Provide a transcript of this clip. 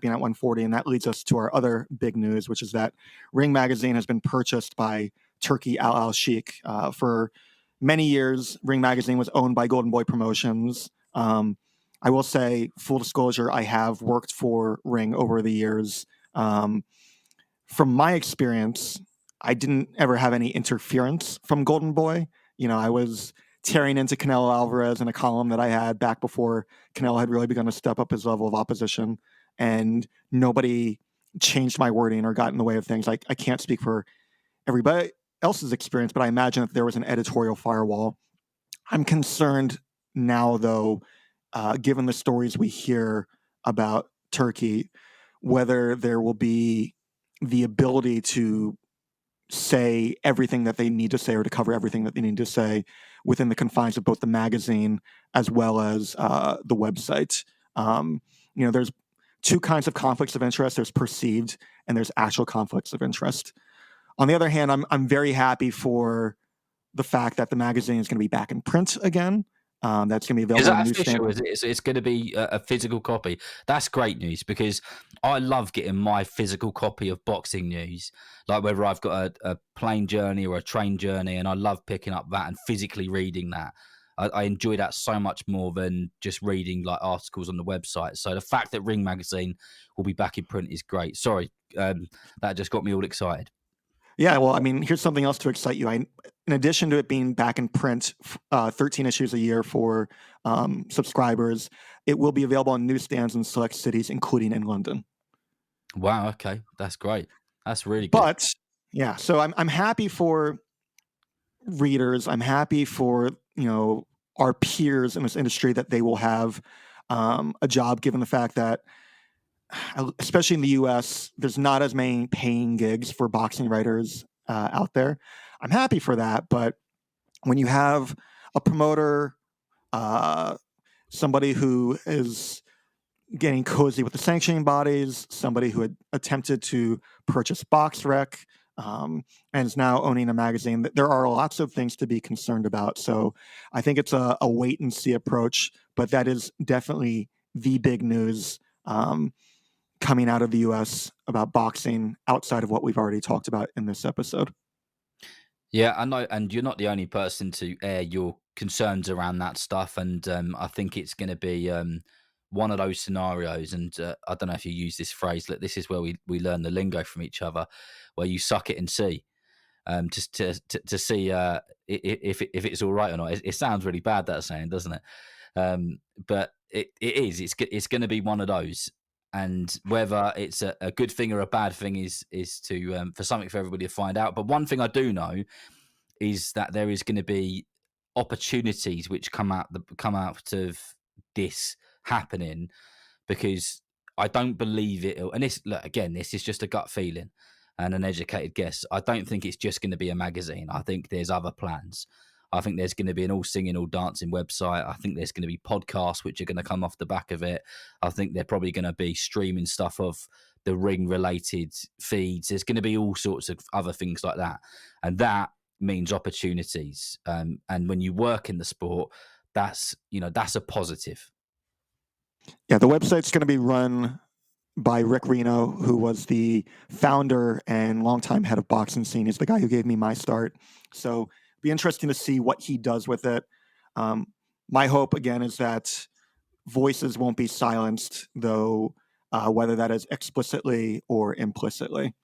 Being at 140, and that leads us to our other big news, which is that Ring Magazine has been purchased by Turki Alalshikh. For many years, Ring Magazine was owned by Golden Boy Promotions. I will say, full disclosure, I have worked for Ring over the years. From my experience, I didn't ever have any interference from Golden Boy. I was tearing into Canelo Alvarez in a column that I had back before Canelo had really begun to step up his level of opposition, and nobody changed my wording or got in the way of things. I can't speak for everybody else's experience, but I imagine that there was an editorial firewall. I'm concerned now, though, given the stories we hear about Turkey, whether there will be the ability to say everything that they need to say or to cover everything that they need to say within the confines of both the magazine as well as the website. There's two kinds of conflicts of interest. There's perceived and there's actual conflicts of interest. On the other hand, I'm very happy for the fact that the magazine is going to be back in print again. That's going to be available Is that on official? newsstand. It's going to be a physical copy. That's great news because I love getting my physical copy of boxing news, like whether I've got a plane journey or a train journey, and I love picking up that and physically reading that. I enjoy that so much more than just reading like articles on the website. So the fact that Ring Magazine will be back in print is great. Sorry, that just got me all excited. Yeah, well, I mean, here's something else to excite you. In addition to it being back in print, 13 issues a year for subscribers, it will be available on newsstands in select cities, including in London. Wow. Okay, that's great. That's really good. But yeah, so I'm happy for readers. I'm happy for our peers in this industry that they will have a job, given the fact that, especially in the U.S., there's not as many paying gigs for boxing writers out there. I'm happy for that, but when you have a promoter, somebody who is getting cozy with the sanctioning bodies, somebody who had attempted to purchase BoxRec, and is now owning a magazine, there are lots of things to be concerned about. So I think it's a wait and see approach, but that is definitely the big news coming out of the U.S. about boxing outside of what we've already talked about in this episode. Yeah, I know, and you're not the only person to air your concerns around that stuff. And I think it's going to be one of those scenarios. And I don't know if you use this phrase. Look, this is where we learn the lingo from each other, where you suck it and see, just to see if it's all right or not. It sounds really bad, that saying, doesn't it? But it is. It's going to be one of those. And whether it's a good thing or a bad thing is to for something for everybody to find out. But one thing I do know is that there is going to be opportunities which come out of this happening, because I don't believe it. And this, look, again, this is just a gut feeling and an educated guess. I don't think it's just going to be a magazine. I think there's other plans. I think there's going to be an all singing, all dancing website. I think there's going to be podcasts which are going to come off the back of it. I think they're probably going to be streaming stuff of the Ring related feeds. There's going to be all sorts of other things like that. And that means opportunities. And when you work in the sport, that's a positive. Yeah, the website's going to be run by Rick Reno, who was the founder and longtime head of Boxing Scene. He's the guy who gave me my start. So it'll be interesting to see what he does with it. My hope, again, is that voices won't be silenced, though, whether that is explicitly or implicitly.